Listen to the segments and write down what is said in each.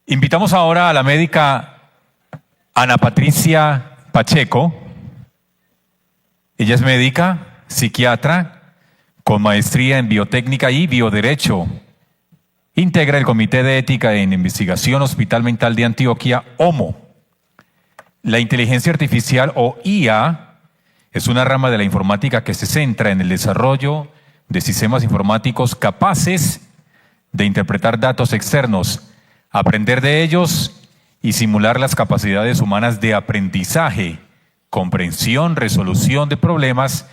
Invitamos ahora a la médica Ana Patricia Pacheco. Ella es médica, psiquiatra, con maestría en biotécnica y bioderecho. Integra el Comité de Ética en Investigación Hospital Mental de Antioquia, HOMO. La inteligencia artificial o IA es una rama de la informática que se centra en el desarrollo de sistemas informáticos capaces de interpretar datos externos, aprender de ellos y simular las capacidades humanas de aprendizaje, comprensión, resolución de problemas,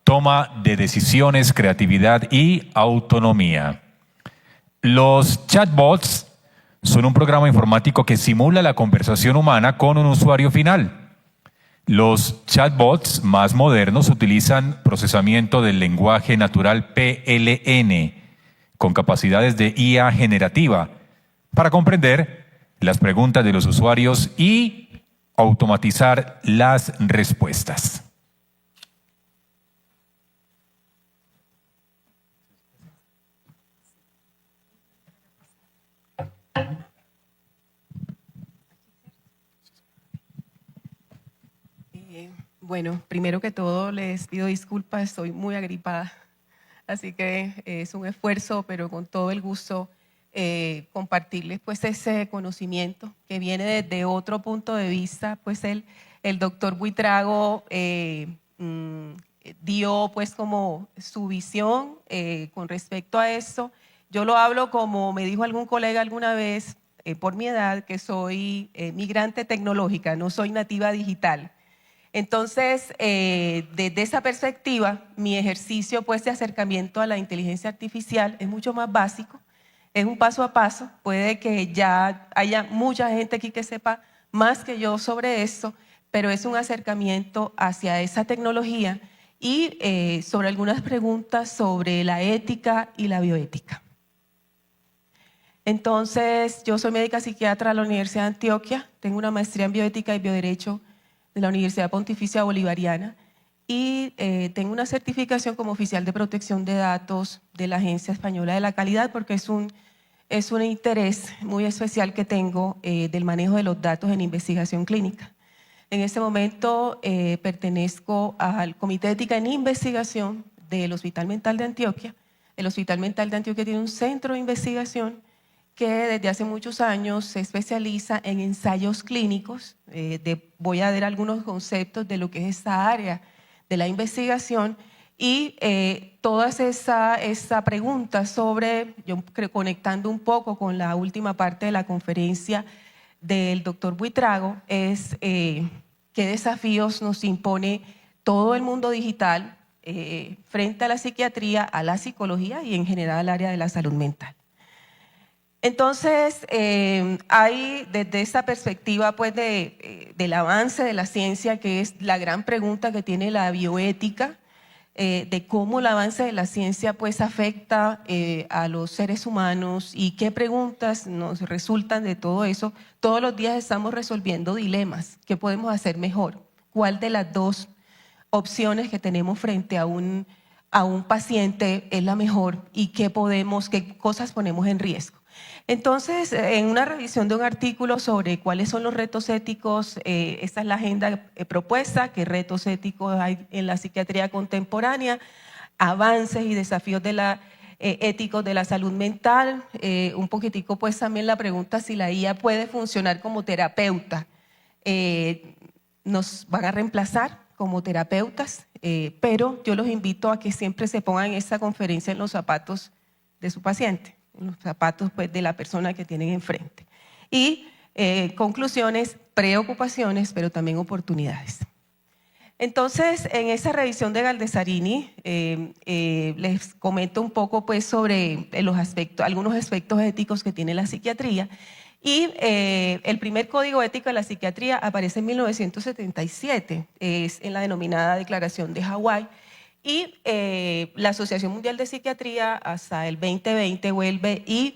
toma de decisiones, creatividad y autonomía. Los chatbots son un programa informático que simula la conversación humana con un usuario final. Los chatbots más modernos utilizan procesamiento del lenguaje natural PLN con capacidades de IA generativa para comprender las preguntas de los usuarios y automatizar las respuestas. Bueno, primero que todo les pido disculpas, estoy muy agripada, así que es un esfuerzo, pero con todo el gusto compartirles pues ese conocimiento que viene desde otro punto de vista. Pues el doctor Buitrago dio pues como su visión con respecto a esto. Yo lo hablo como me dijo algún colega alguna vez, por mi edad, que soy migrante tecnológica, no soy nativa digital. Entonces, desde esa perspectiva, mi ejercicio pues de acercamiento a la inteligencia artificial es mucho más básico, es un paso a paso. Puede que ya haya mucha gente aquí que sepa más que yo sobre esto, pero es un acercamiento hacia esa tecnología y sobre algunas preguntas sobre la ética y la bioética. Entonces, yo soy médica psiquiatra de la Universidad de Antioquia, tengo una maestría en bioética y bioderecho de la Universidad Pontificia Bolivariana y tengo una certificación como oficial de protección de datos de la Agencia Española de la Calidad, porque es un interés muy especial que tengo del manejo de los datos en investigación clínica. En este momento pertenezco al Comité de Ética en Investigación del Hospital Mental de Antioquia. El Hospital Mental de Antioquia tiene un centro de investigación que desde hace muchos años se especializa en ensayos clínicos. Voy a dar algunos conceptos de lo que es esta área de la investigación y toda esa pregunta sobre, yo creo, conectando un poco con la última parte de la conferencia del doctor Buitrago, es qué desafíos nos impone todo el mundo digital frente a la psiquiatría, a la psicología y en general al área de la salud mental. Entonces, hay desde esa perspectiva pues del avance de la ciencia, que es la gran pregunta que tiene la bioética, de cómo el avance de la ciencia pues afecta a los seres humanos y qué preguntas nos resultan de todo eso. Todos los días estamos resolviendo dilemas. ¿Qué podemos hacer mejor? ¿Cuál de las dos opciones que tenemos frente a un paciente es la mejor? ¿Y qué cosas ponemos en riesgo? Entonces, en una revisión de un artículo sobre cuáles son los retos éticos, esta es la agenda propuesta, qué retos éticos hay en la psiquiatría contemporánea, avances y desafíos éticos de la salud mental, un poquitico pues también la pregunta si la IA puede funcionar como terapeuta. Nos van a reemplazar como terapeutas, pero yo los invito a que siempre se pongan en esta conferencia en los zapatos de su paciente, en los zapatos pues, de la persona que tienen enfrente. Y conclusiones, preocupaciones, pero también oportunidades. Entonces, en esa revisión de Galdesarini, les comento un poco pues, sobre algunos aspectos éticos que tiene la psiquiatría. Y el primer código ético de la psiquiatría aparece en 1977, es en la denominada Declaración de Hawái. Y la Asociación Mundial de Psiquiatría hasta el 2020 vuelve y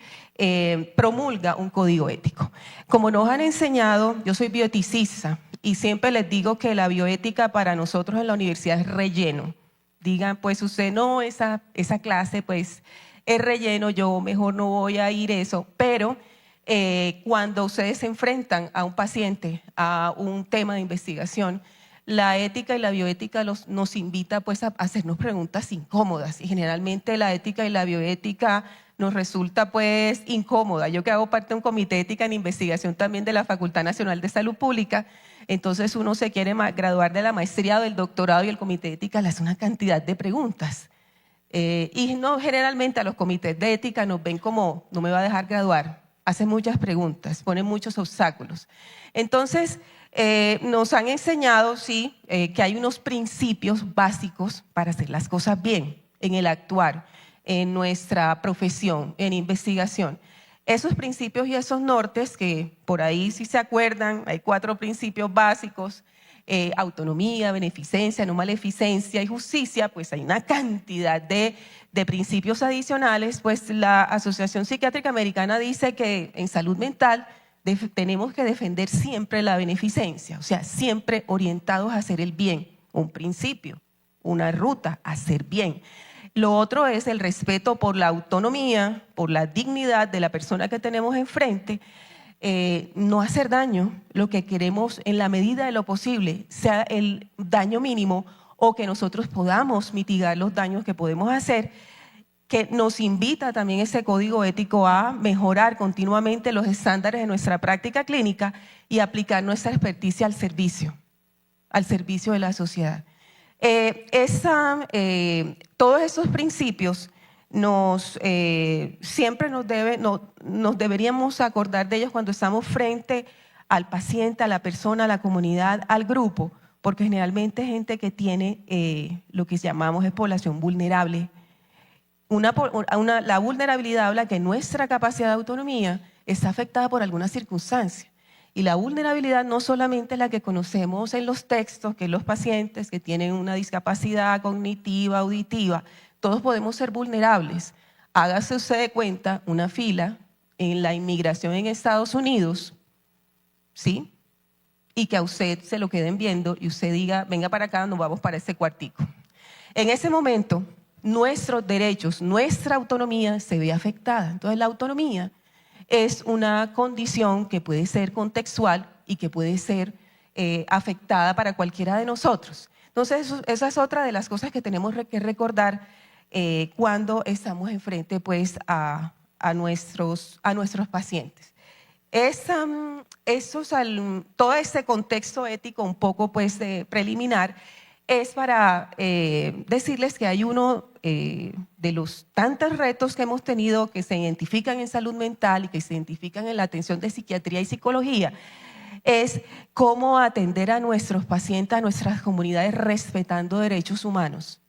promulga un código ético. Como nos han enseñado, yo soy bioeticista y siempre les digo que la bioética para nosotros en la universidad es relleno. Digan, pues usted no, esa clase pues es relleno, yo mejor no voy a ir eso, pero cuando ustedes se enfrentan a un paciente, a un tema de investigación, la ética y la bioética nos invita pues a hacernos preguntas incómodas, y generalmente la ética y la bioética nos resulta pues incómoda. Yo que hago parte de un comité de ética en investigación también de la Facultad Nacional de Salud Pública, entonces uno se quiere graduar de la maestría o del doctorado y el comité de ética le hace una cantidad de preguntas. Y no, generalmente a los comités de ética nos ven como, no me va a dejar graduar, hace muchas preguntas, pone muchos obstáculos. Entonces, nos han enseñado, sí, que hay unos principios básicos para hacer las cosas bien en el actuar, en nuestra profesión, en investigación. Esos principios y esos nortes, que por ahí si se acuerdan, hay 4 principios básicos: autonomía, beneficencia, no maleficencia y justicia. Pues hay una cantidad de principios adicionales. Pues la Asociación Psiquiátrica Americana dice que en salud mental tenemos que defender siempre la beneficencia, o sea, siempre orientados a hacer el bien, un principio, una ruta, a hacer bien. Lo otro es el respeto por la autonomía, por la dignidad de la persona que tenemos enfrente, no hacer daño. Lo que queremos, en la medida de lo posible, sea el daño mínimo, o que nosotros podamos mitigar los daños que podemos hacer, que nos invita también ese código ético a mejorar continuamente los estándares de nuestra práctica clínica y aplicar nuestra experticia al servicio de la sociedad. Todos esos principios siempre nos deberíamos acordar de ellos cuando estamos frente al paciente, a la persona, a la comunidad, al grupo, porque generalmente es gente que tiene lo que llamamos es población vulnerable. La vulnerabilidad habla que nuestra capacidad de autonomía está afectada por alguna circunstancia. Y la vulnerabilidad no solamente es la que conocemos en los textos, que los pacientes que tienen una discapacidad cognitiva, auditiva, todos podemos ser vulnerables. Hágase usted de cuenta una fila en la inmigración en Estados Unidos, ¿sí? Y que a usted se lo queden viendo y usted diga, venga para acá, nos vamos para ese cuartico. En ese momento, nuestros derechos, nuestra autonomía se ve afectada. Entonces, la autonomía es una condición que puede ser contextual y que puede ser afectada para cualquiera de nosotros. Entonces, esa es otra de las cosas que tenemos que recordar cuando estamos enfrente pues, a nuestros pacientes. Todo ese contexto ético un poco pues, preliminar es para decirles que hay uno de los tantos retos que hemos tenido que se identifican en salud mental y que se identifican en la atención de psiquiatría y psicología, es cómo atender a nuestros pacientes, a nuestras comunidades, respetando derechos humanos.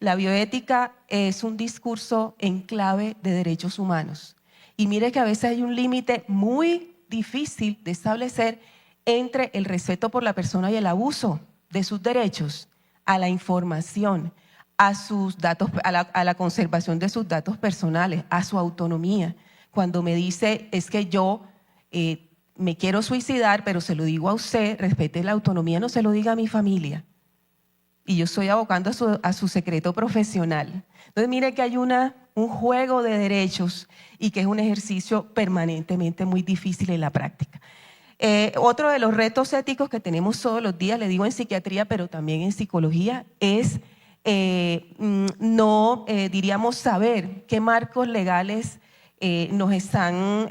La bioética es un discurso en clave de derechos humanos. Y mire que a veces hay un límite muy difícil de establecer entre el respeto por la persona y el abuso de sus derechos a la información, a sus datos, a la conservación de sus datos personales, a su autonomía. Cuando me dice, es que yo me quiero suicidar, pero se lo digo a usted, respete la autonomía, no se lo diga a mi familia. Y yo estoy abocando a su secreto profesional. Entonces mire que hay un juego de derechos y que es un ejercicio permanentemente muy difícil en la práctica. Otro de los retos éticos que tenemos todos los días, le digo en psiquiatría, pero también en psicología, es diríamos, saber qué marcos legales nos están,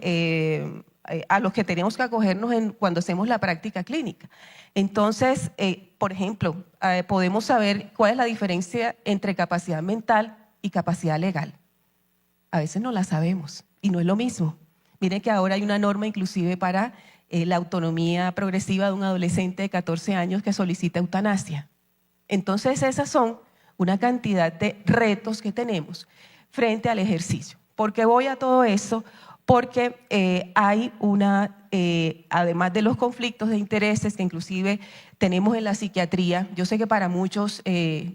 a los que tenemos que acogernos cuando hacemos la práctica clínica. Entonces, por ejemplo, podemos saber cuál es la diferencia entre capacidad mental y capacidad legal. A veces no la sabemos y no es lo mismo. Miren que ahora hay una norma inclusive para la autonomía progresiva de un adolescente de 14 años que solicita eutanasia. Entonces, esas son una cantidad de retos que tenemos frente al ejercicio. ¿Por qué voy a todo eso? Porque hay además de los conflictos de intereses que inclusive tenemos en la psiquiatría, yo sé que para muchos,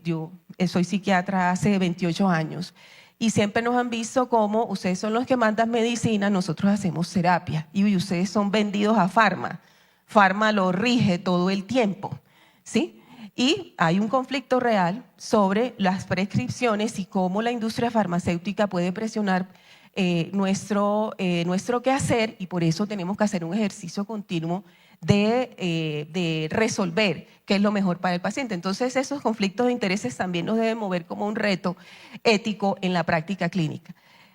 yo soy psiquiatra hace 28 años, y siempre nos han visto como ustedes son los que mandan medicina, nosotros hacemos terapia y ustedes son vendidos a Pharma. Pharma lo rige todo el tiempo, ¿sí? Y hay un conflicto real sobre las prescripciones y cómo la industria farmacéutica puede presionar nuestro quehacer, y por eso tenemos que hacer un ejercicio continuo de resolver qué es lo mejor para el paciente. Entonces, esos conflictos de intereses también nos deben mover como un reto ético en la práctica clínica.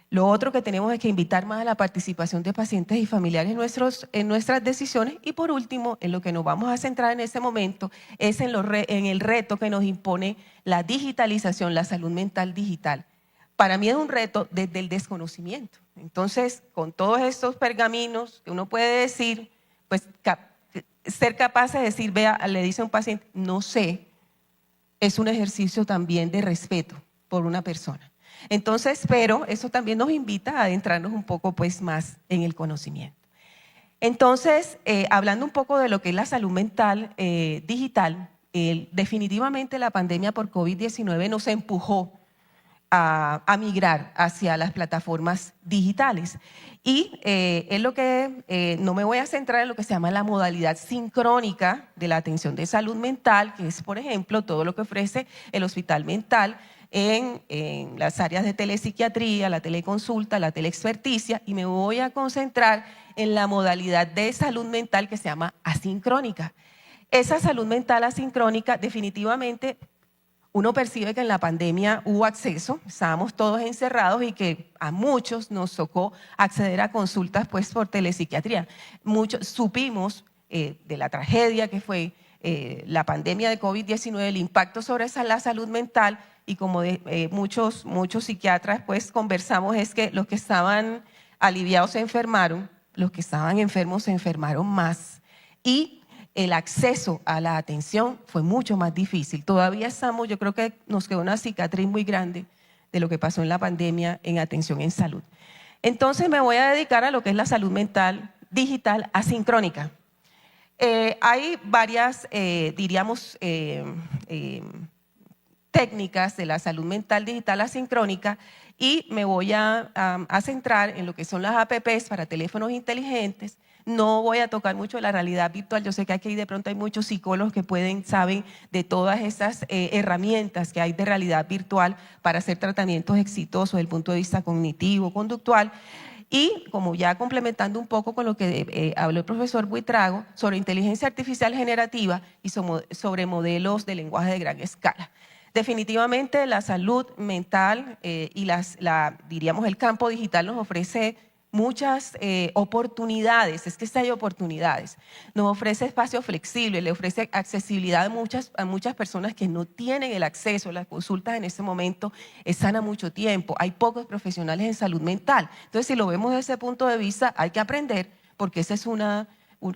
Lo otro que tenemos es que invitar más a la participación de pacientes y familiares en nuestras decisiones. Y por último, en lo que nos vamos a centrar en este momento es en el reto que nos impone la digitalización, la salud mental digital. Para mí es un reto desde el desconocimiento. Entonces, con todos estos pergaminos que uno puede decir, pues ser capaz de decir, vea, le dice a un paciente, no sé, es un ejercicio también de respeto por una persona. Entonces, pero eso también nos invita a adentrarnos un poco pues más en el conocimiento. Entonces, hablando un poco de lo que es la salud mental digital, definitivamente la pandemia por COVID-19 nos empujó a migrar hacia las plataformas digitales. Y es lo que no me voy a centrar en lo que se llama la modalidad sincrónica de la atención de salud mental, que es, por ejemplo, todo lo que ofrece el hospital mental en las áreas de telepsiquiatría, la teleconsulta, la teleexperticia, y me voy a concentrar en la modalidad de salud mental que se llama asincrónica. Esa salud mental asincrónica definitivamente uno percibe que en la pandemia hubo acceso, estábamos todos encerrados y que a muchos nos tocó acceder a consultas pues por telepsiquiatría. Muchos supimos de la tragedia que fue la pandemia de COVID-19, el impacto sobre la salud mental, y como muchos psiquiatras pues conversamos, es que los que estaban aliviados se enfermaron, los que estaban enfermos se enfermaron más, y el acceso a la atención fue mucho más difícil. Todavía estamos, yo creo que nos quedó una cicatriz muy grande de lo que pasó en la pandemia en atención en salud. Entonces me voy a dedicar a lo que es la salud mental digital asincrónica. Hay varias, diríamos, técnicas de la salud mental digital asincrónica, y me voy a centrar en lo que son las APPs para teléfonos inteligentes. No voy a tocar mucho la realidad virtual. Yo sé que aquí de pronto hay muchos psicólogos que saben de todas esas herramientas que hay de realidad virtual para hacer tratamientos exitosos desde el punto de vista cognitivo, conductual. Y como ya complementando un poco con lo que habló el profesor Buitrago sobre inteligencia artificial generativa y sobre modelos de lenguaje de gran escala. Definitivamente la salud mental y diríamos el campo digital nos ofrece muchas oportunidades, es que hay oportunidades, nos ofrece espacio flexible, le ofrece accesibilidad a muchas personas que no tienen el acceso. Las consultas en este momento están a mucho tiempo, hay pocos profesionales en salud mental. Entonces, si lo vemos desde ese punto de vista, hay que aprender, porque esa es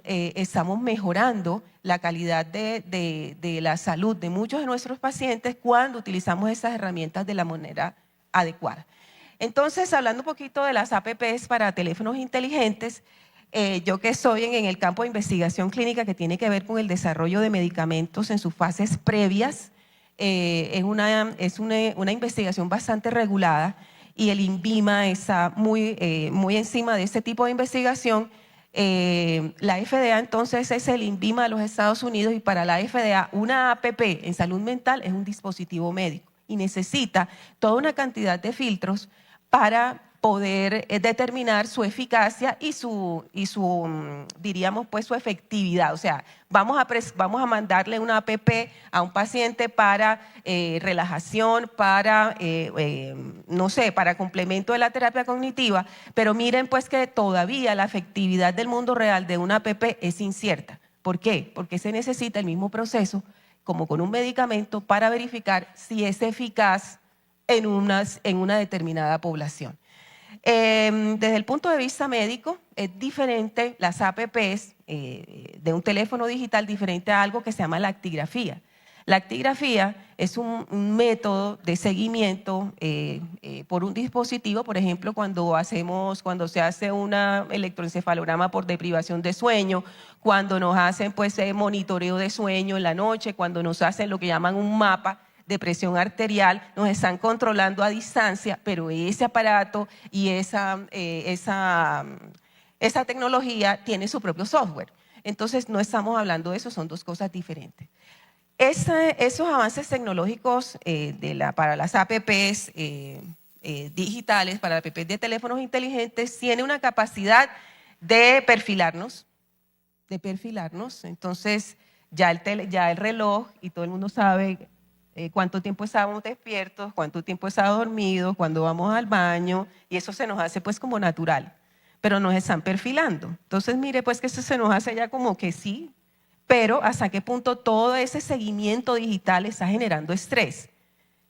estamos mejorando la calidad de la salud de muchos de nuestros pacientes cuando utilizamos esas herramientas de la manera adecuada. Entonces, hablando un poquito de las APPs para teléfonos inteligentes, yo que estoy en el campo de investigación clínica que tiene que ver con el desarrollo de medicamentos en sus fases previas, es una investigación bastante regulada, y el INVIMA está muy encima de este tipo de investigación. La FDA entonces es el INVIMA de los Estados Unidos, y para la FDA una APP en salud mental es un dispositivo médico y necesita toda una cantidad de filtros para poder determinar su eficacia y diríamos pues su efectividad. O sea, vamos a mandarle una APP a un paciente para relajación, para no sé, para complemento de la terapia cognitiva, pero miren pues que todavía la efectividad del mundo real de una APP es incierta. ¿Por qué? Porque se necesita el mismo proceso como con un medicamento para verificar si es eficaz en una determinada población. Desde el punto de vista médico, es diferente las APPs de un teléfono digital, diferente a algo que se llama la actigrafía. La actigrafía es un método de seguimiento por un dispositivo, por ejemplo, cuando se hace un electroencefalograma por deprivación de sueño, cuando nos hacen pues monitoreo de sueño en la noche, cuando nos hacen lo que llaman un mapa de presión arterial, nos están controlando a distancia, pero ese aparato y esa tecnología tiene su propio software. Entonces, no estamos hablando de eso, son dos cosas diferentes. Esos avances tecnológicos para las APPs digitales, para las apps de teléfonos inteligentes, tiene una capacidad de perfilarnos. Entonces ya el reloj, y todo el mundo sabe cuánto tiempo estábamos despiertos, cuánto tiempo estábamos dormidos, cuándo vamos al baño, y eso se nos hace pues como natural, pero nos están perfilando. Entonces mire pues que eso se nos hace ya como que sí, pero hasta qué punto todo ese seguimiento digital está generando estrés.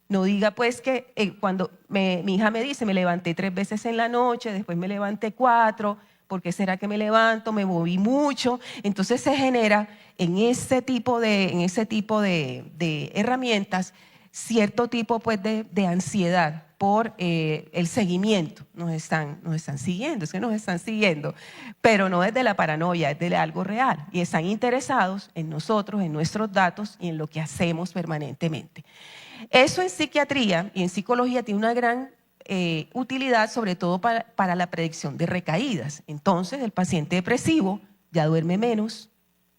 No diga pues que cuando mi hija me dice, me levanté 3 veces en la noche, después me levanté 4, ¿por qué será que me levanto? Me moví mucho. Entonces se genera en ese tipo de herramientas cierto tipo pues de ansiedad por el seguimiento. Nos están siguiendo, es que nos están siguiendo, pero no desde la paranoia, es de algo real. Y están interesados en nosotros, en nuestros datos y en lo que hacemos permanentemente. Eso en psiquiatría y en psicología tiene una gran utilidad, sobre todo para la predicción de recaídas. Entonces, el paciente depresivo ya duerme menos,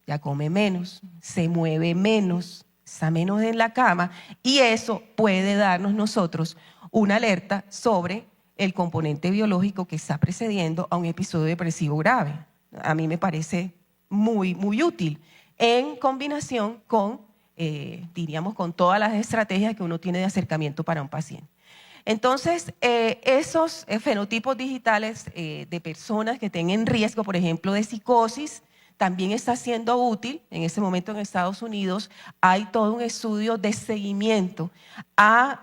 ya come menos, se mueve menos, está menos en la cama, y eso puede darnos nosotros una alerta sobre el componente biológico que está precediendo a un episodio depresivo grave. A mí me parece muy, muy útil en combinación con, diríamos, con todas las estrategias que uno tiene de acercamiento para un paciente. Entonces, esos fenotipos digitales de personas que tengan riesgo, por ejemplo, de psicosis, también está siendo útil. En este momento en Estados Unidos hay todo un estudio de seguimiento a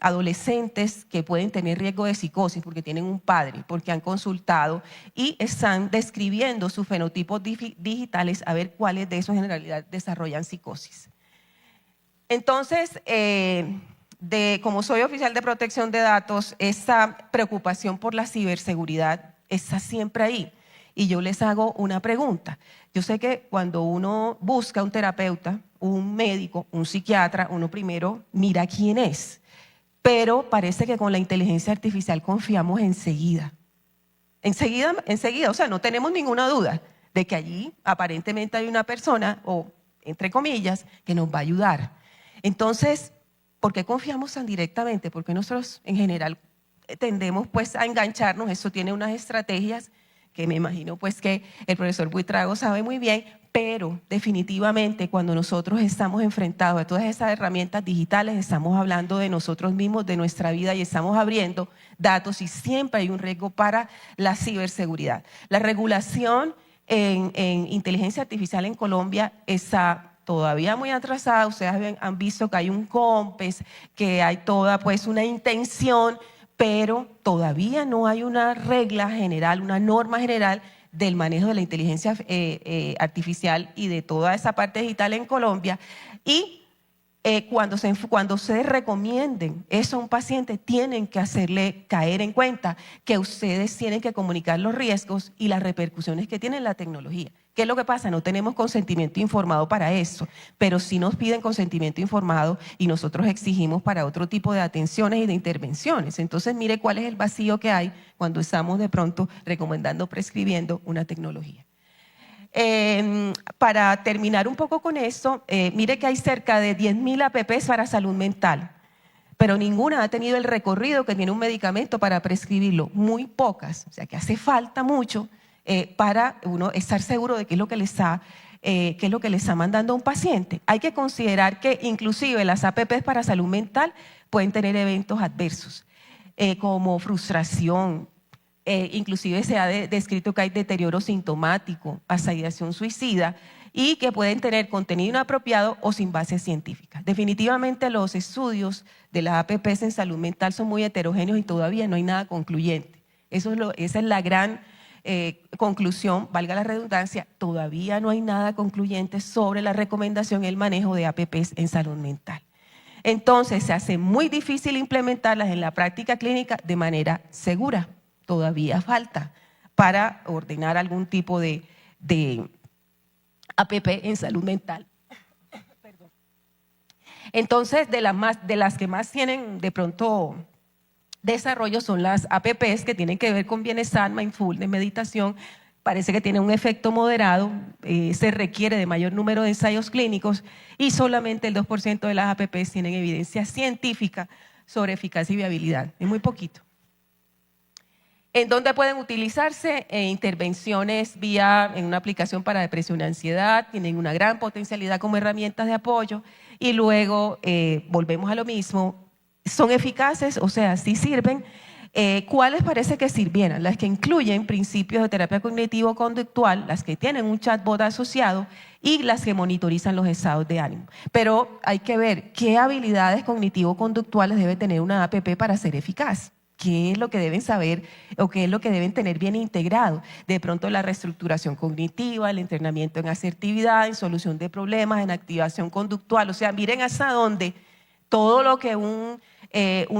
adolescentes que pueden tener riesgo de psicosis porque tienen un padre, porque han consultado y están describiendo sus fenotipos digitales a ver cuáles de esos en realidad desarrollan psicosis. Entonces, como soy oficial de protección de datos, esa preocupación por la ciberseguridad está siempre ahí. Y yo les hago una pregunta. Yo sé que cuando uno busca un terapeuta, un médico, un psiquiatra, uno primero mira quién es. Pero parece que con la inteligencia artificial confiamos enseguida. Enseguida, o sea, no tenemos ninguna duda de que allí aparentemente hay una persona, o entre comillas, que nos va a ayudar. Entonces, ¿por qué confiamos tan directamente? Porque nosotros en general tendemos pues a engancharnos. Eso tiene unas estrategias que me imagino pues que el profesor Buitrago sabe muy bien, pero definitivamente cuando nosotros estamos enfrentados a todas esas herramientas digitales, estamos hablando de nosotros mismos, de nuestra vida, y estamos abriendo datos, y siempre hay un riesgo para la ciberseguridad. La regulación en inteligencia artificial en Colombia está todavía muy atrasada. Ustedes han visto que hay un COMPES, que hay toda pues una intención, pero todavía no hay una regla general, una norma general del manejo de la inteligencia artificial y de toda esa parte digital en Colombia. Y cuando ustedes recomienden eso a un paciente, tienen que hacerle caer en cuenta que ustedes tienen que comunicar los riesgos y las repercusiones que tiene la tecnología. ¿Qué es lo que pasa? No tenemos consentimiento informado para eso, pero sí nos piden consentimiento informado y nosotros exigimos para otro tipo de atenciones y de intervenciones. Entonces, mire cuál es el vacío que hay cuando estamos de pronto recomendando, prescribiendo una tecnología. Para terminar un poco con esto, mire que hay cerca de 10.000 apps para salud mental, pero ninguna ha tenido el recorrido que tiene un medicamento para prescribirlo, muy pocas, o sea que hace falta mucho para uno estar seguro de qué es lo que le está mandando a un paciente. Hay que considerar que inclusive las apps para salud mental pueden tener eventos adversos, como frustración. Inclusive se ha descrito que hay deterioro sintomático, hasta ideación suicida, y que pueden tener contenido inapropiado o sin base científica. Definitivamente los estudios de las apps en salud mental son muy heterogéneos y todavía no hay nada concluyente. Esa es la gran conclusión, valga la redundancia, todavía no hay nada concluyente sobre la recomendación y el manejo de apps en salud mental. Entonces se hace muy difícil implementarlas en la práctica clínica de manera segura. Todavía falta para ordenar algún tipo de app en salud mental. Entonces, de las que más tienen de pronto desarrollo son las apps que tienen que ver con bienestar, mindfulness, meditación. Parece que tiene un efecto moderado, se requiere de mayor número de ensayos clínicos y solamente el 2% de las apps tienen evidencia científica sobre eficacia y viabilidad, es muy poquito. ¿En dónde pueden utilizarse? Intervenciones en una aplicación para depresión y ansiedad, tienen una gran potencialidad como herramientas de apoyo y luego volvemos a lo mismo, son eficaces, o sea, sí sirven. ¿Cuáles parece que sirvieran? Las que incluyen principios de terapia cognitivo-conductual, las que tienen un chatbot asociado y las que monitorizan los estados de ánimo. Pero hay que ver qué habilidades cognitivo-conductuales debe tener una APP para ser eficaz. ¿Qué es lo que deben saber o qué es lo que deben tener bien integrado? De pronto la reestructuración cognitiva, el entrenamiento en asertividad, en solución de problemas, en activación conductual. O sea, miren hasta dónde todo lo que un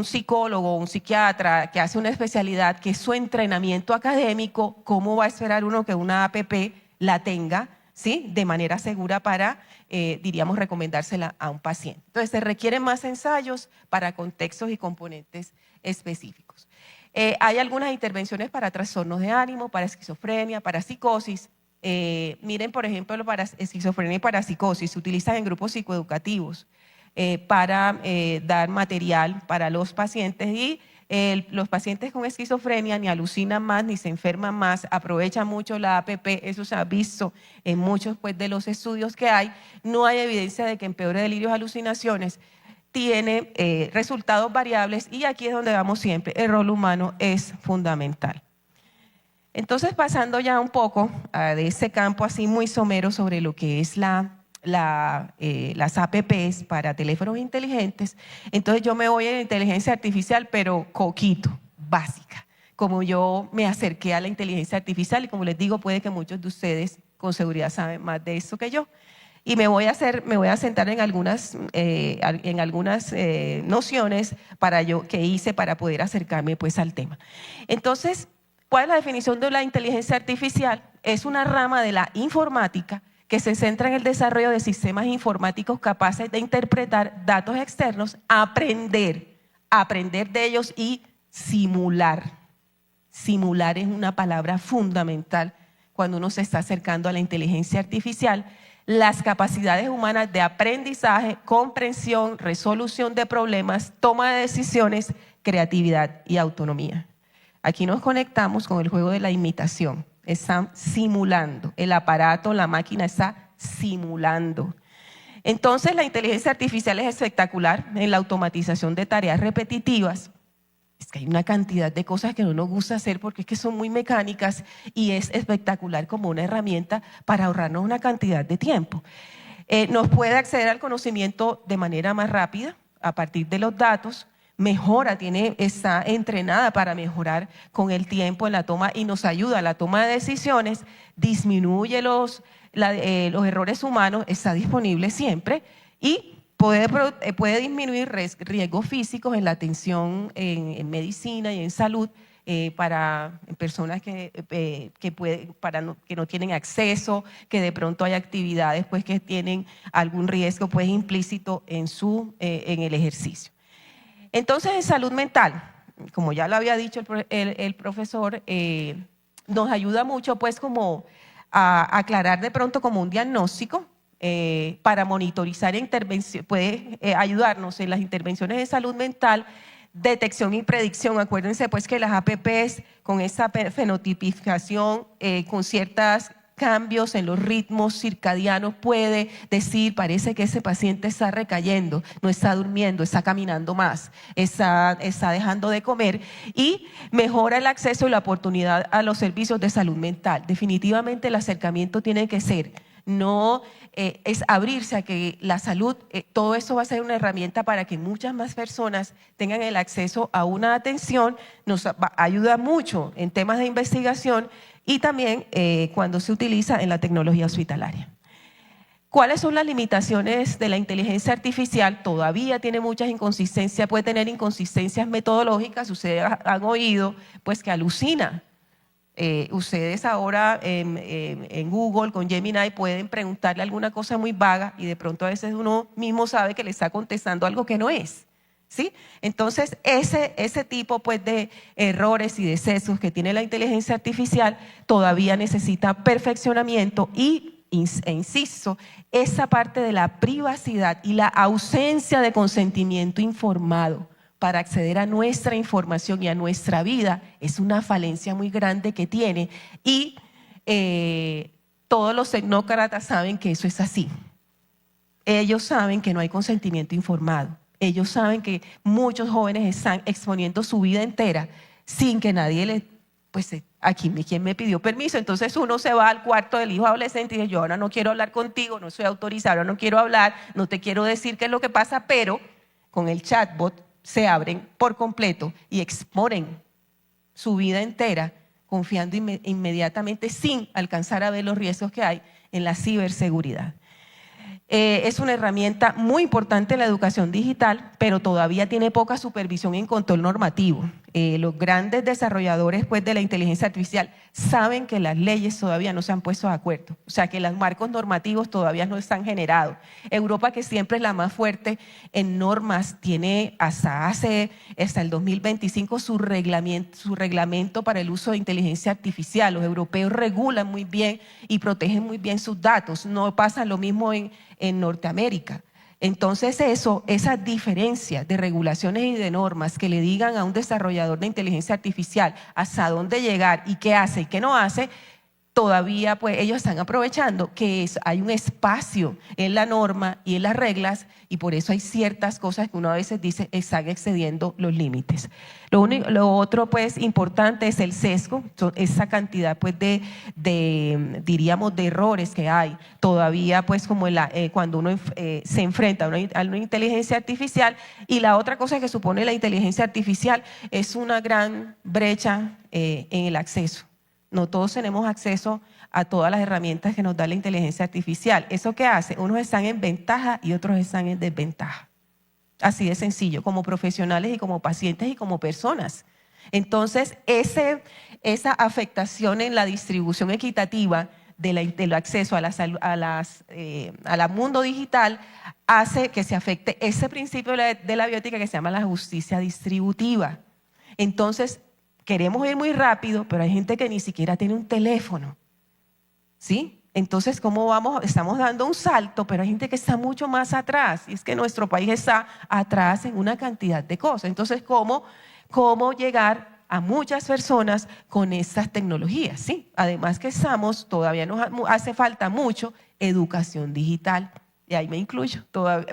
psicólogo, un psiquiatra que hace una especialidad, que es su entrenamiento académico, ¿cómo va a esperar uno que una APP la tenga, ¿sí?, de manera segura para, diríamos, recomendársela a un paciente? Entonces, se requieren más ensayos para contextos y componentes específicos. Hay algunas intervenciones para trastornos de ánimo, para esquizofrenia, para psicosis. Miren, por ejemplo, para esquizofrenia y para psicosis, se utilizan en grupos psicoeducativos para dar material para los pacientes y los pacientes con esquizofrenia ni alucinan más ni se enferman más, aprovechan mucho la APP, eso se ha visto en muchos pues, de los estudios que hay, no hay evidencia de que empeore delirios, alucinaciones, tiene resultados variables y aquí es donde vamos siempre, el rol humano es fundamental. Entonces, pasando ya un poco de ese campo así muy somero sobre lo que es las APPs para teléfonos inteligentes, entonces yo me voy a la inteligencia artificial, pero coquito, básica. Como yo me acerqué a la inteligencia artificial y como les digo, puede que muchos de ustedes con seguridad saben más de eso que yo. Y me voy a sentar en algunas nociones que hice para poder acercarme pues al tema. Entonces, ¿cuál es la definición de la inteligencia artificial? Es una rama de la informática que se centra en el desarrollo de sistemas informáticos capaces de interpretar datos externos, aprender de ellos y simular. Simular es una palabra fundamental cuando uno se está acercando a la inteligencia artificial. Las capacidades humanas de aprendizaje, comprensión, resolución de problemas, toma de decisiones, creatividad y autonomía. Aquí nos conectamos con el juego de la imitación. Están simulando, el aparato, la máquina está simulando. Entonces la inteligencia artificial es espectacular en la automatización de tareas repetitivas. Es que hay una cantidad de cosas que no nos gusta hacer porque es que son muy mecánicas y es espectacular como una herramienta para ahorrarnos una cantidad de tiempo. Nos puede acceder al conocimiento de manera más rápida a partir de los datos, está entrenada para mejorar con el tiempo en la toma y nos ayuda a la toma de decisiones, disminuye los errores humanos, está disponible siempre y puede disminuir riesgos físicos en la atención en medicina y en salud para personas que no tienen acceso, que de pronto hay actividades pues, que tienen algún riesgo pues, implícito en el ejercicio. Entonces, en salud mental, como ya lo había dicho el profesor, nos ayuda mucho pues como a aclarar de pronto como un diagnóstico para monitorizar puede ayudarnos en las intervenciones de salud mental, detección y predicción. Acuérdense pues que las APPs con esa fenotipificación, con ciertos cambios en los ritmos circadianos puede decir, parece que ese paciente está recayendo, no está durmiendo, está caminando más, está dejando de comer y mejora el acceso y la oportunidad a los servicios de salud mental. Definitivamente el acercamiento tiene que ser, no es abrirse a que la salud, todo eso va a ser una herramienta para que muchas más personas tengan el acceso a una atención, nos ayuda mucho en temas de investigación y también cuando se utiliza en la tecnología hospitalaria. ¿Cuáles son las limitaciones de la inteligencia artificial? Todavía tiene muchas inconsistencias, puede tener inconsistencias metodológicas, ustedes han oído pues que alucina. Ustedes ahora en Google con Gemini pueden preguntarle alguna cosa muy vaga y de pronto a veces uno mismo sabe que le está contestando algo que no es. ¿Sí? Entonces, ese tipo pues, de errores y de sesgos que tiene la inteligencia artificial todavía necesita perfeccionamiento e insisto, esa parte de la privacidad y la ausencia de consentimiento informado. para acceder a nuestra información y a nuestra vida es una falencia muy grande que tiene y todos los tecnócratas saben que eso es así. Ellos saben que no hay consentimiento informado. Ellos saben que muchos jóvenes están exponiendo su vida entera sin que nadie les, pues aquí quien me pidió permiso. Entonces uno se va al cuarto del hijo adolescente y dice, yo ahora no quiero hablar contigo, no soy autorizado, ahora no quiero hablar, no te quiero decir qué es lo que pasa, pero con el chatbot se abren por completo y exponen su vida entera confiando inmediatamente sin alcanzar a ver los riesgos que hay en la ciberseguridad. Es una herramienta muy importante en la educación digital, pero todavía tiene poca supervisión y control normativo. Los grandes desarrolladores pues, de la inteligencia artificial saben que las leyes todavía no se han puesto de acuerdo, o sea que los marcos normativos todavía no están generados. Europa, que siempre es la más fuerte en normas, tiene hasta el 2025 su reglamento para el uso de inteligencia artificial. Los europeos regulan muy bien y protegen muy bien sus datos. No pasa lo mismo en Norteamérica. Entonces esa diferencia de regulaciones y de normas que le digan a un desarrollador de inteligencia artificial hasta dónde llegar y qué hace y qué no hace, todavía pues ellos están aprovechando que hay un espacio en la norma y en las reglas y por eso hay ciertas cosas que uno a veces dice están excediendo los límites. Lo otro pues importante es el sesgo, esa cantidad pues diríamos de errores que hay todavía pues como cuando uno se enfrenta a una inteligencia artificial. Y la otra cosa que supone la inteligencia artificial es una gran brecha en el acceso. No todos tenemos acceso a todas las herramientas que nos da la inteligencia artificial. ¿Eso qué hace? Unos están en ventaja y otros están en desventaja. Así de sencillo, como profesionales y como pacientes y como personas. Entonces, esa afectación en la distribución equitativa del acceso al mundo digital hace que se afecte ese principio de la biótica que se llama la justicia distributiva. Entonces, queremos ir muy rápido, pero hay gente que ni siquiera tiene un teléfono, ¿sí? Entonces, ¿cómo vamos? Estamos dando un salto, pero hay gente que está mucho más atrás. Y es que nuestro país está atrás en una cantidad de cosas. Entonces, ¿cómo llegar a muchas personas con estas tecnologías? ¿Sí? Además que todavía nos hace falta mucho educación digital. Y ahí me incluyo.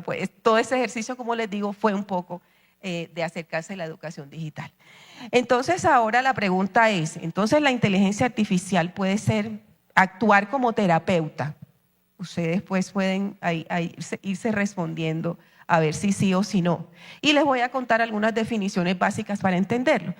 Pues, todo ese ejercicio, como les digo, fue un poco de acercarse a la educación digital. Entonces ahora la pregunta es, entonces la inteligencia artificial puede actuar como terapeuta. Ustedes pues pueden irse respondiendo a ver si sí o si no. Y les voy a contar algunas definiciones básicas para entenderlo.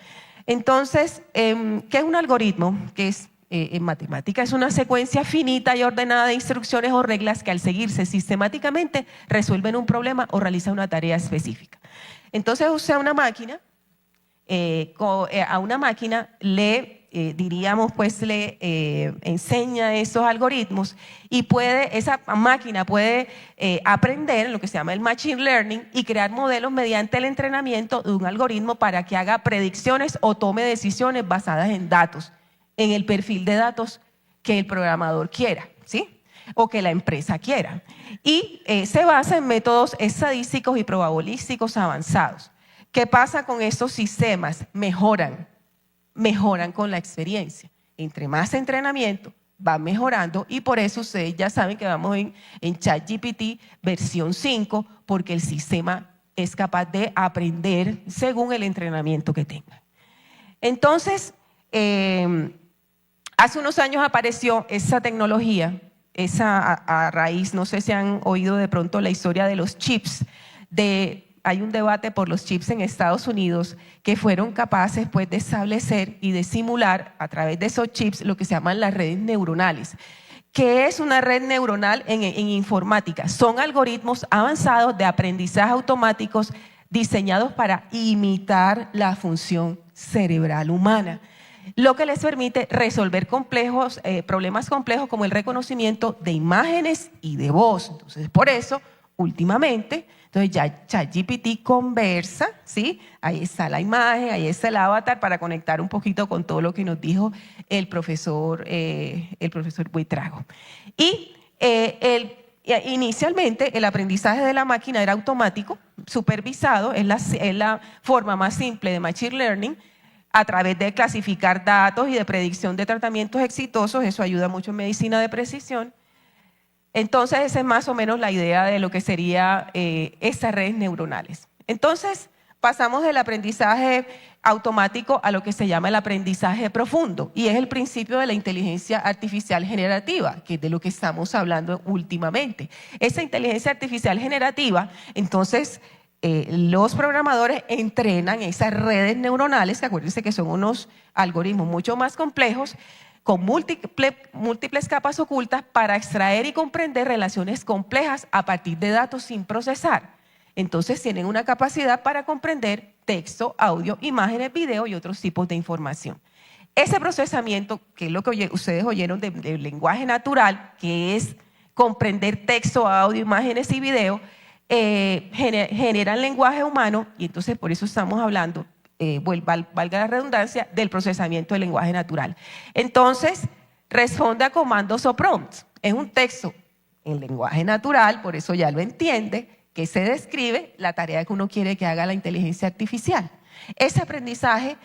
Entonces, ¿qué es un algoritmo? Que es en matemática es una secuencia finita y ordenada de instrucciones o reglas que al seguirse sistemáticamente resuelven un problema o realizan una tarea específica. Entonces usted a una máquina le enseña esos algoritmos y esa máquina puede aprender en lo que se llama el machine learning y crear modelos mediante el entrenamiento de un algoritmo para que haga predicciones o tome decisiones basadas en datos, en el perfil de datos que el programador quiera, ¿sí? O que la empresa quiera. Y se basa en métodos estadísticos y probabilísticos avanzados. ¿Qué pasa con estos sistemas? Mejoran con la experiencia. Entre más entrenamiento, va mejorando y por eso ustedes ya saben que vamos en ChatGPT versión 5 porque el sistema es capaz de aprender según el entrenamiento que tenga. Entonces, hace unos años apareció esa tecnología, a raíz, no sé si han oído de pronto la historia de los chips, hay un debate por los chips en Estados Unidos que fueron capaces pues, de establecer y de simular a través de esos chips lo que se llaman las redes neuronales. ¿Qué es una red neuronal en informática? Son algoritmos avanzados de aprendizaje automáticos diseñados para imitar la función cerebral humana, lo que les permite resolver problemas complejos como el reconocimiento de imágenes y de voz. Entonces, por eso, últimamente, entonces ya ChatGPT conversa, ¿sí? Ahí está la imagen, ahí está el avatar para conectar un poquito con todo lo que nos dijo el profesor Buitrago. Y inicialmente el aprendizaje de la máquina era automático, supervisado es la forma más simple de Machine Learning, a través de clasificar datos y de predicción de tratamientos exitosos. Eso ayuda mucho en medicina de precisión. Entonces, esa es más o menos la idea de lo que sería estas redes neuronales. Entonces, pasamos del aprendizaje automático a lo que se llama el aprendizaje profundo, y es el principio de la inteligencia artificial generativa, que es de lo que estamos hablando últimamente. Esa inteligencia artificial generativa, entonces, los programadores entrenan esas redes neuronales, que acuérdense que son unos algoritmos mucho más complejos, con múltiples capas ocultas para extraer y comprender relaciones complejas a partir de datos sin procesar. Entonces tienen una capacidad para comprender texto, audio, imágenes, video y otros tipos de información. Ese procesamiento, que es lo que ustedes oyeron del lenguaje natural, que es comprender texto, audio, imágenes y video, generan lenguaje humano, y entonces por eso estamos hablando, valga la redundancia, del procesamiento del lenguaje natural. Entonces, responde a comandos o prompts. Es un texto en lenguaje natural, por eso ya lo entiende, que se describe la tarea que uno quiere que haga la inteligencia artificial. Ese aprendizaje,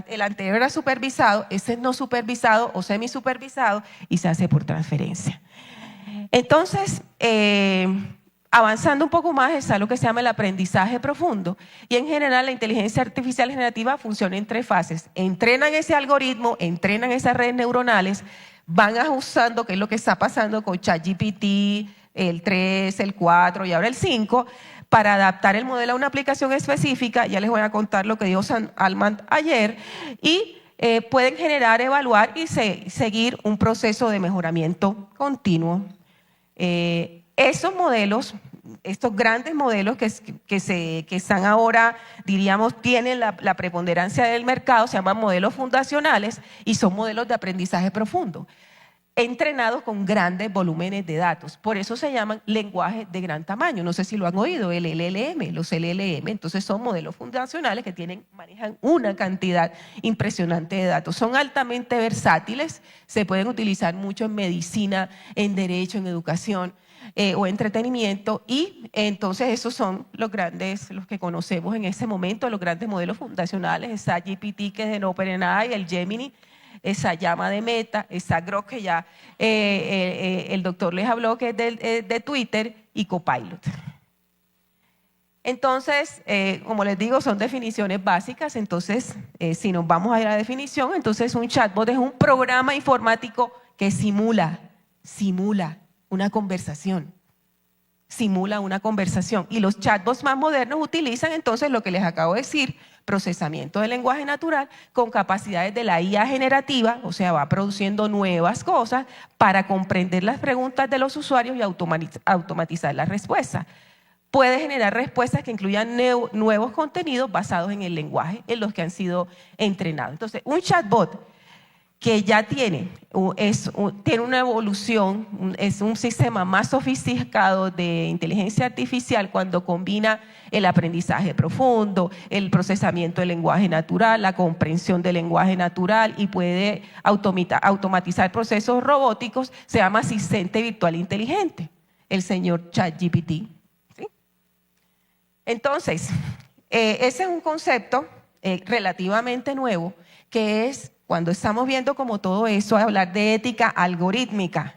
el anterior era supervisado, ese es no supervisado o semisupervisado, y se hace por transferencia. Entonces, avanzando un poco más, está lo que se llama el aprendizaje profundo, y en general la inteligencia artificial generativa funciona en 3 fases. Entrenan ese algoritmo, entrenan esas redes neuronales, van ajustando, que es lo que está pasando con ChatGPT, el 3, el 4 y ahora el 5, para adaptar el modelo a una aplicación específica. Ya les voy a contar lo que dijo Sam Altman ayer, y pueden generar, evaluar y seguir un proceso de mejoramiento continuo. Esos modelos, estos grandes modelos que están ahora, diríamos, tienen la preponderancia del mercado, se llaman modelos fundacionales y son modelos de aprendizaje profundo, entrenados con grandes volúmenes de datos. Por eso se llaman lenguajes de gran tamaño. No sé si lo han oído, el LLM, los LLM. Entonces son modelos fundacionales que manejan una cantidad impresionante de datos. Son altamente versátiles, se pueden utilizar mucho en medicina, en derecho, en educación o entretenimiento, y entonces esos son los grandes, los que conocemos en ese momento, los grandes modelos fundacionales. Está GPT, que es de OpenAI, el Gemini, esa llama de Meta, esa Grok, que ya el doctor les habló, que es de Twitter, y Copilot. Entonces, como les digo, son definiciones básicas. Entonces, si nos vamos a ir a la definición, entonces un chatbot es un programa informático que simula una conversación. Simula una conversación. Y los chatbots más modernos utilizan entonces lo que les acabo de decir, procesamiento del lenguaje natural con capacidades de la IA generativa, o sea, va produciendo nuevas cosas para comprender las preguntas de los usuarios y automatizar las respuestas. Puede generar respuestas que incluyan nuevos contenidos basados en el lenguaje en los que han sido entrenados. Entonces, un chatbot que ya tiene una evolución, es un sistema más sofisticado de inteligencia artificial cuando combina el aprendizaje profundo, el procesamiento del lenguaje natural, la comprensión del lenguaje natural, y puede automatizar procesos robóticos. Se llama asistente virtual inteligente, el señor ChatGPT. ¿Sí? Entonces, ese es un concepto relativamente nuevo, que es cuando estamos viendo como todo eso, hablar de ética algorítmica,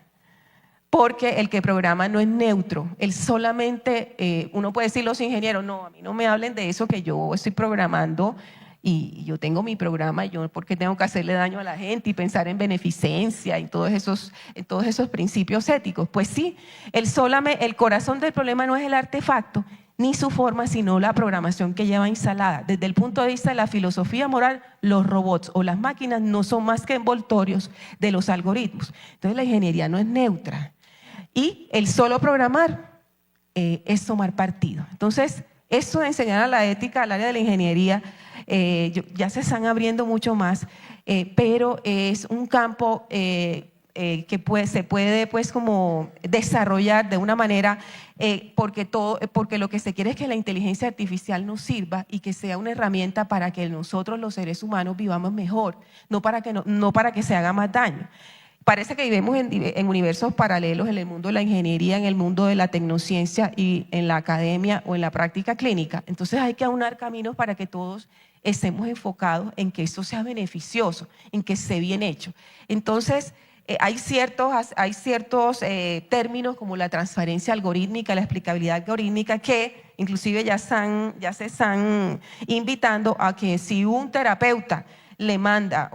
porque el que programa no es neutro. Él solamente, uno puede decir los ingenieros, no, a mí no me hablen de eso, que yo estoy programando y yo tengo mi programa, y yo porque tengo que hacerle daño a la gente y pensar en beneficencia y en todos esos principios éticos. Pues sí, el corazón del problema no es el artefacto ni su forma, sino la programación que lleva instalada. Desde el punto de vista de la filosofía moral, los robots o las máquinas no son más que envoltorios de los algoritmos. Entonces la ingeniería no es neutra. Y el solo programar es tomar partido. Entonces, esto de enseñar a la ética al área de la ingeniería ya se están abriendo mucho más, pero es un campo que se puede pues como desarrollar de una manera, porque lo que se quiere es que la inteligencia artificial nos sirva y que sea una herramienta para que nosotros los seres humanos vivamos mejor, no para que se haga más daño. Parece que vivimos en universos paralelos en el mundo de la ingeniería, en el mundo de la tecnociencia y en la academia o en la práctica clínica. Entonces hay que aunar caminos para que todos estemos enfocados en que esto sea beneficioso, en que esté bien hecho. Entonces, hay ciertos términos como la transferencia algorítmica, la explicabilidad algorítmica, que inclusive ya se están invitando a que si un terapeuta le manda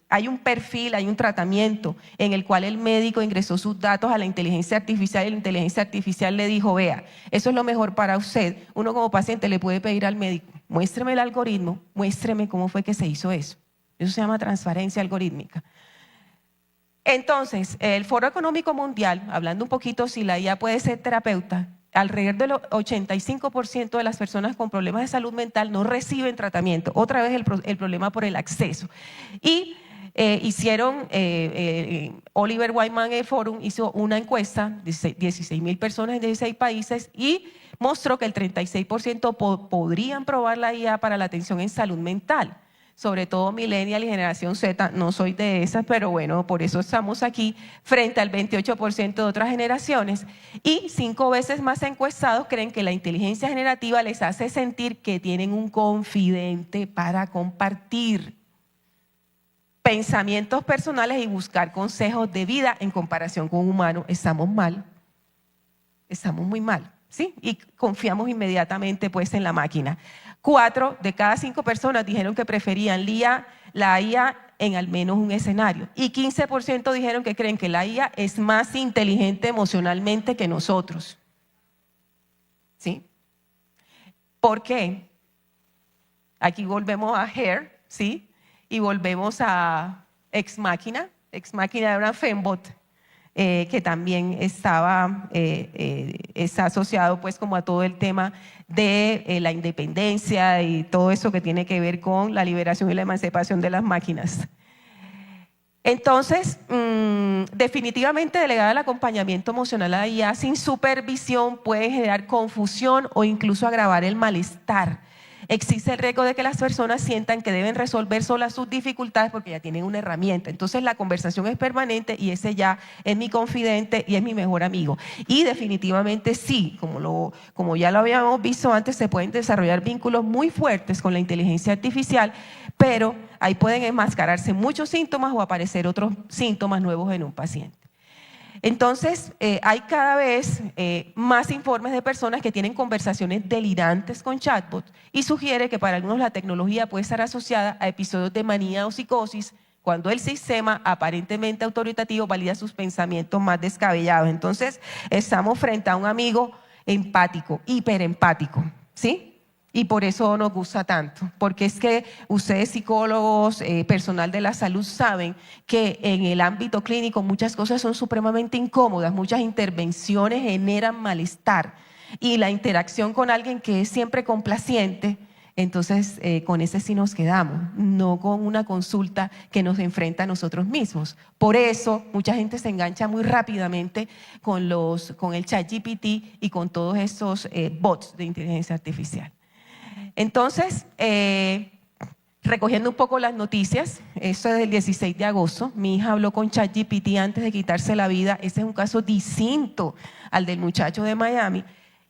hay un perfil, hay un tratamiento en el cual el médico ingresó sus datos a la inteligencia artificial y la inteligencia artificial le dijo, vea, eso es lo mejor para usted. Uno como paciente le puede pedir al médico, muéstreme el algoritmo, muéstreme cómo fue que se hizo eso. Eso se llama transferencia algorítmica. Entonces, el Foro Económico Mundial, hablando un poquito si la IA puede ser terapeuta, alrededor del 85% de las personas con problemas de salud mental no reciben tratamiento. Otra vez el problema por el acceso. Y Oliver Wyman Forum hizo una encuesta de 16,000 personas en 16 países y mostró que el 36% podrían probar la IA para la atención en salud mental. Sobre todo millennial y generación Z, no soy de esas, pero bueno, por eso estamos aquí frente al 28% de otras generaciones. Y 5 veces más encuestados creen que la inteligencia generativa les hace sentir que tienen un confidente para compartir pensamientos personales y buscar consejos de vida en comparación con un humano. Estamos mal, estamos muy mal, ¿sí? Y confiamos inmediatamente pues en la máquina. 4 de cada 5 personas dijeron que preferían la IA en al menos un escenario. Y 15% dijeron que creen que la IA es más inteligente emocionalmente que nosotros. ¿Sí? ¿Por qué? Aquí volvemos a Hair, ¿sí? Y volvemos a Ex Machina. Ex Machina era una fembot que también está asociado pues como a todo el tema de la independencia y todo eso que tiene que ver con la liberación y la emancipación de las máquinas. Entonces, definitivamente delegar el acompañamiento emocional a la IA sin supervisión puede generar confusión o incluso agravar el malestar. Existe el riesgo de que las personas sientan que deben resolver solas sus dificultades porque ya tienen una herramienta. Entonces la conversación es permanente y ese ya es mi confidente y es mi mejor amigo. Y definitivamente sí, como ya lo habíamos visto antes, se pueden desarrollar vínculos muy fuertes con la inteligencia artificial, pero ahí pueden enmascararse muchos síntomas o aparecer otros síntomas nuevos en un paciente. Entonces, hay cada vez más informes de personas que tienen conversaciones delirantes con chatbots y sugiere que para algunos la tecnología puede estar asociada a episodios de manía o psicosis cuando el sistema aparentemente autoritativo valida sus pensamientos más descabellados. Entonces, estamos frente a un amigo empático, hiperempático, ¿sí? Y por eso nos gusta tanto, porque es que ustedes psicólogos, personal de la salud saben que en el ámbito clínico muchas cosas son supremamente incómodas, muchas intervenciones generan malestar y la interacción con alguien que es siempre complaciente, entonces con ese sí nos quedamos, no con una consulta que nos enfrenta a nosotros mismos. Por eso mucha gente se engancha muy rápidamente con el ChatGPT y con todos estos bots de inteligencia artificial. Entonces, recogiendo un poco las noticias, esto es del 16 de agosto, mi hija habló con ChatGPT antes de quitarse la vida. Ese es un caso distinto al del muchacho de Miami.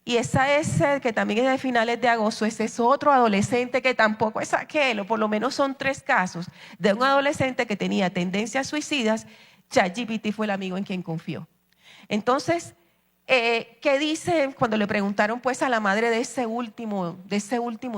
Y esa es que también es de finales de agosto. Ese es otro adolescente que tampoco es aquel, por lo menos son 3 casos de un adolescente que tenía tendencias suicidas. ChatGPT fue el amigo en quien confió. Entonces, ¿qué dice cuando le preguntaron pues a la madre de ese último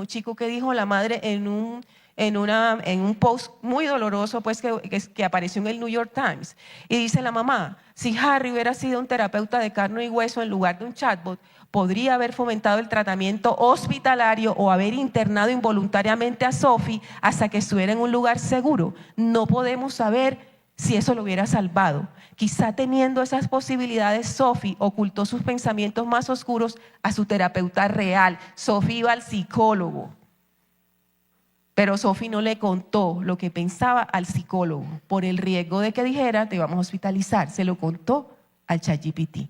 chico? ¿Qué dijo la madre en un post muy doloroso pues que apareció en el New York Times? Y dice la mamá, si Harry hubiera sido un terapeuta de carne y hueso en lugar de un chatbot, podría haber fomentado el tratamiento hospitalario o haber internado involuntariamente a Sophie hasta que estuviera en un lugar seguro. No podemos saber si eso lo hubiera salvado. Quizá teniendo esas posibilidades, Sophie ocultó sus pensamientos más oscuros a su terapeuta real. Sophie iba al psicólogo, pero Sophie no le contó lo que pensaba al psicólogo por el riesgo de que dijera te vamos a hospitalizar. Se lo contó al ChatGPT.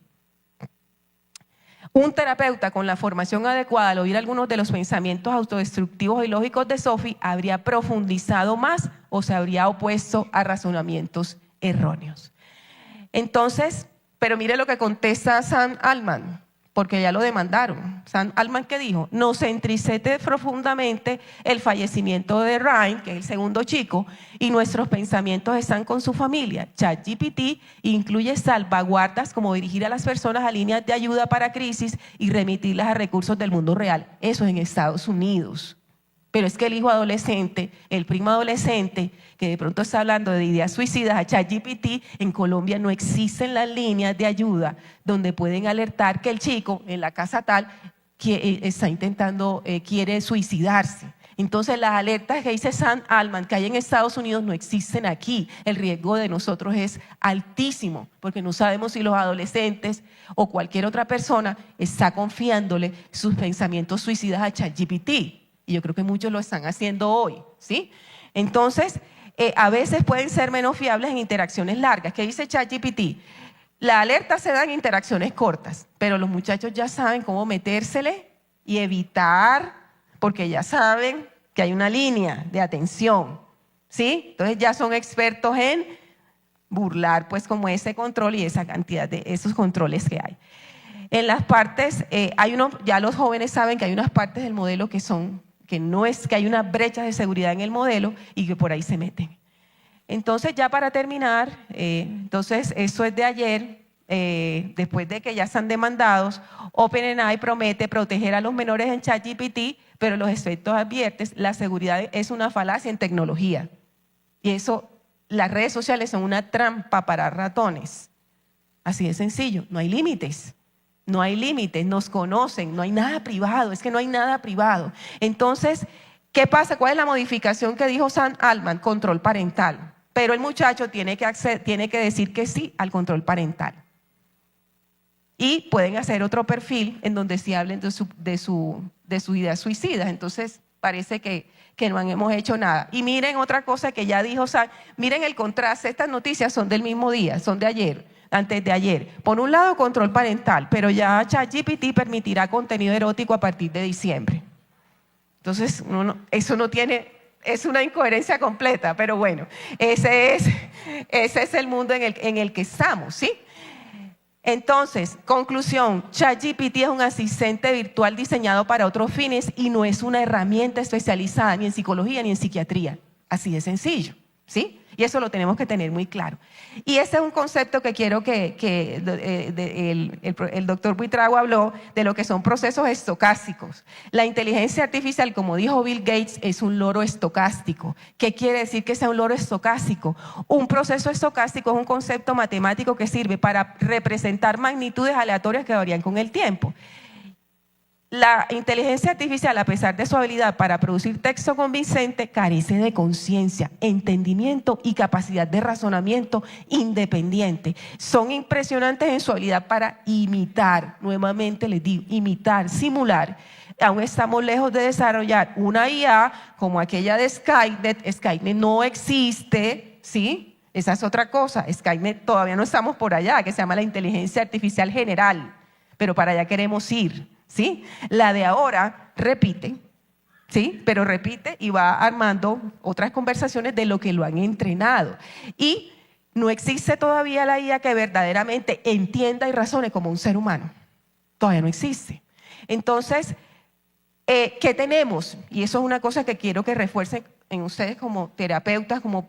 Un terapeuta con la formación adecuada al oír algunos de los pensamientos autodestructivos y lógicos de Sophie habría profundizado más o se habría opuesto a razonamientos erróneos. Entonces, pero mire lo que contesta Sam Altman, porque ya lo demandaron. Sam Altman, ¿qué dijo? Nos entristece profundamente el fallecimiento de Ryan, que es el segundo chico, y nuestros pensamientos están con su familia. ChatGPT incluye salvaguardas como dirigir a las personas a líneas de ayuda para crisis y remitirlas a recursos del mundo real. Eso es en Estados Unidos. Pero es que el hijo adolescente, el primo adolescente, que de pronto está hablando de ideas suicidas a ChatGPT, en Colombia no existen las líneas de ayuda donde pueden alertar que el chico en la casa tal que está intentando, quiere suicidarse. Entonces las alertas que dice Sam Altman que hay en Estados Unidos no existen aquí. El riesgo de nosotros es altísimo porque no sabemos si los adolescentes o cualquier otra persona está confiándole sus pensamientos suicidas a ChatGPT. Y yo creo que muchos lo están haciendo hoy, ¿sí? Entonces, a veces pueden ser menos fiables en interacciones largas. ¿Qué dice ChatGPT? La alerta se da en interacciones cortas, pero los muchachos ya saben cómo metérsele y evitar, porque ya saben que hay una línea de atención, ¿sí? Entonces ya son expertos en burlar, pues, como ese control y esa cantidad de esos controles que hay. En las partes, ya los jóvenes saben que hay unas partes del modelo que no es, que hay una brecha de seguridad en el modelo y que por ahí se meten. Entonces, ya para terminar, entonces eso es de ayer, después de que ya están demandados, OpenAI promete proteger a los menores en ChatGPT, pero los efectos advierten, la seguridad es una falacia en tecnología. Y eso, las redes sociales son una trampa para ratones. Así de sencillo, no hay límites. No hay límites, nos conocen, no hay nada privado, es que no hay nada privado. Entonces, ¿qué pasa? ¿Cuál es la modificación que dijo Sam Altman? Control parental. Pero el muchacho tiene que decir que sí al control parental. Y pueden hacer otro perfil en donde sí hablen de sus ideas suicidas. Entonces, parece que no hemos hecho nada. Y miren otra cosa que ya dijo Sam, miren el contraste, estas noticias son del mismo día, son de ayer. Antes de ayer. Por un lado, control parental, pero ya ChatGPT permitirá contenido erótico a partir de diciembre. Entonces, eso no tiene, es una incoherencia completa, pero bueno, ese es el mundo en el que estamos, ¿sí? Entonces, conclusión, ChatGPT es un asistente virtual diseñado para otros fines y no es una herramienta especializada ni en psicología ni en psiquiatría. Así de sencillo, ¿sí? Y eso lo tenemos que tener muy claro. Y ese es un concepto que quiero que el doctor Buitrago habló de lo que son procesos estocásticos. La inteligencia artificial, como dijo Bill Gates, es un loro estocástico. ¿Qué quiere decir que sea un loro estocástico? Un proceso estocástico es un concepto matemático que sirve para representar magnitudes aleatorias que varían con el tiempo. La inteligencia artificial, a pesar de su habilidad para producir texto convincente, carece de conciencia, entendimiento y capacidad de razonamiento independiente. Son impresionantes en su habilidad para imitar, nuevamente les digo, imitar, simular. Aún estamos lejos de desarrollar una IA como aquella de Skynet. Skynet no existe, ¿sí? Esa es otra cosa. Skynet todavía no estamos por allá, que se llama la inteligencia artificial general, pero para allá queremos ir. ¿Sí? La de ahora repite, ¿sí? Pero repite y va armando otras conversaciones de lo que lo han entrenado. Y no existe todavía la IA que verdaderamente entienda y razone como un ser humano. Todavía no existe. Entonces, ¿qué tenemos? Y eso es una cosa que quiero que refuercen en ustedes como terapeutas, como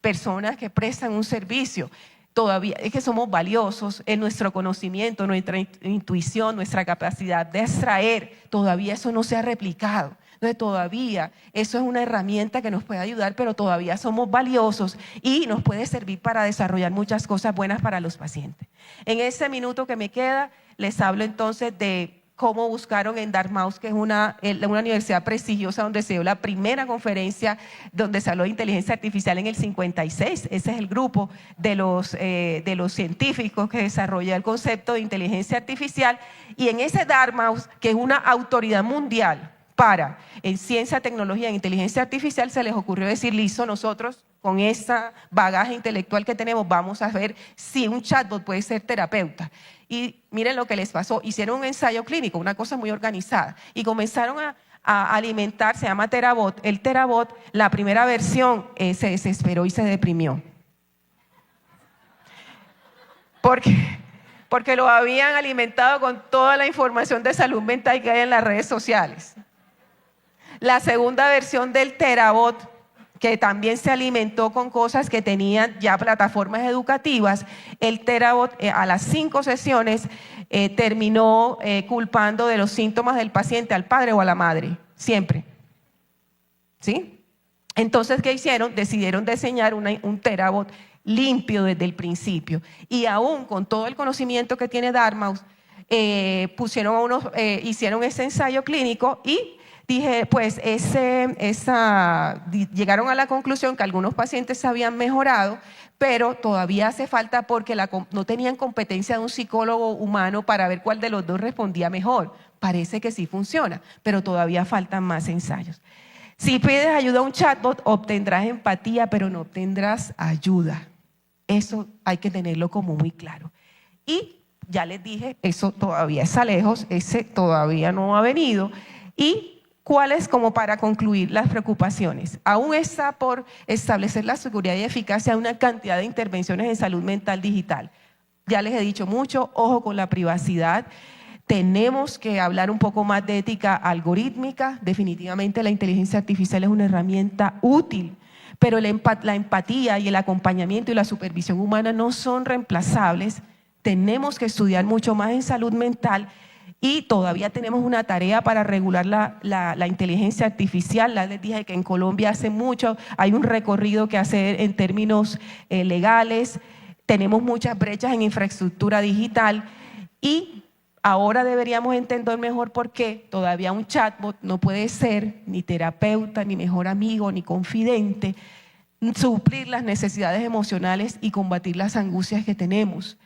personas que prestan un servicio. Todavía es que somos valiosos en nuestro conocimiento, nuestra intuición, nuestra capacidad de extraer. Todavía eso no se ha replicado. Entonces todavía eso es una herramienta que nos puede ayudar, pero todavía somos valiosos y nos puede servir para desarrollar muchas cosas buenas para los pacientes. En ese minuto que me queda, les hablo entonces de cómo buscaron en Dartmouth, que es una universidad prestigiosa donde se dio la primera conferencia donde se habló de inteligencia artificial en el 56. Ese es el grupo de los científicos que desarrolla el concepto de inteligencia artificial. Y en ese Dartmouth, que es una autoridad mundial en ciencia, tecnología e inteligencia artificial, se les ocurrió decir, listo, nosotros con esa bagaje intelectual que tenemos vamos a ver si un chatbot puede ser terapeuta. Y miren lo que les pasó. Hicieron un ensayo clínico, una cosa muy organizada. Y comenzaron a alimentar, se llama Terabot. El Terabot, la primera versión, se desesperó y se deprimió. Porque lo habían alimentado con toda la información de salud mental que hay en las redes sociales. La segunda versión del Terabot, que también se alimentó con cosas que tenían ya plataformas educativas, el Terabot a las 5 sesiones terminó culpando de los síntomas del paciente al padre o a la madre, siempre. ¿Sí? Entonces, ¿qué hicieron? Decidieron diseñar un Terabot limpio desde el principio. Y aún con todo el conocimiento que tiene Dartmouth, hicieron ese ensayo clínico y dije, pues llegaron a la conclusión que algunos pacientes habían mejorado, pero todavía hace falta porque no tenían competencia de un psicólogo humano para ver cuál de los dos respondía mejor. Parece que sí funciona, pero todavía faltan más ensayos. Si pides ayuda a un chatbot, obtendrás empatía, pero no obtendrás ayuda. Eso hay que tenerlo como muy claro. Y ya les dije, eso todavía está lejos, ese todavía no ha venido. ¿Y cuáles, como para concluir, las preocupaciones? Aún está por establecer la seguridad y eficacia de una cantidad de intervenciones en salud mental digital. Ya les he dicho mucho, ojo con la privacidad. Tenemos que hablar un poco más de ética algorítmica. Definitivamente la inteligencia artificial es una herramienta útil, pero la empatía y el acompañamiento y la supervisión humana no son reemplazables. Tenemos que estudiar mucho más en salud mental y todavía tenemos una tarea para regular la inteligencia artificial. Les dije que en Colombia hace mucho, hay un recorrido que hacer en términos legales. Tenemos muchas brechas en infraestructura digital y ahora deberíamos entender mejor por qué todavía un chatbot no puede ser ni terapeuta, ni mejor amigo, ni confidente, suplir las necesidades emocionales y combatir las angustias que tenemos.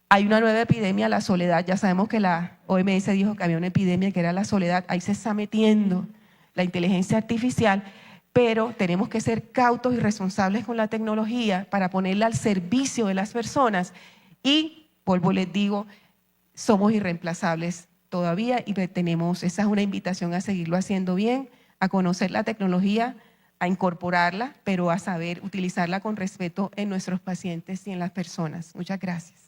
Hay una nueva epidemia, la soledad. Ya sabemos que la OMS dijo que había una epidemia que era la soledad. Ahí se está metiendo la inteligencia artificial, pero tenemos que ser cautos y responsables con la tecnología para ponerla al servicio de las personas. Y, vuelvo les digo, somos irreemplazables todavía y esa es una invitación a seguirlo haciendo bien, a conocer la tecnología, a incorporarla, pero a saber utilizarla con respeto en nuestros pacientes y en las personas. Muchas gracias.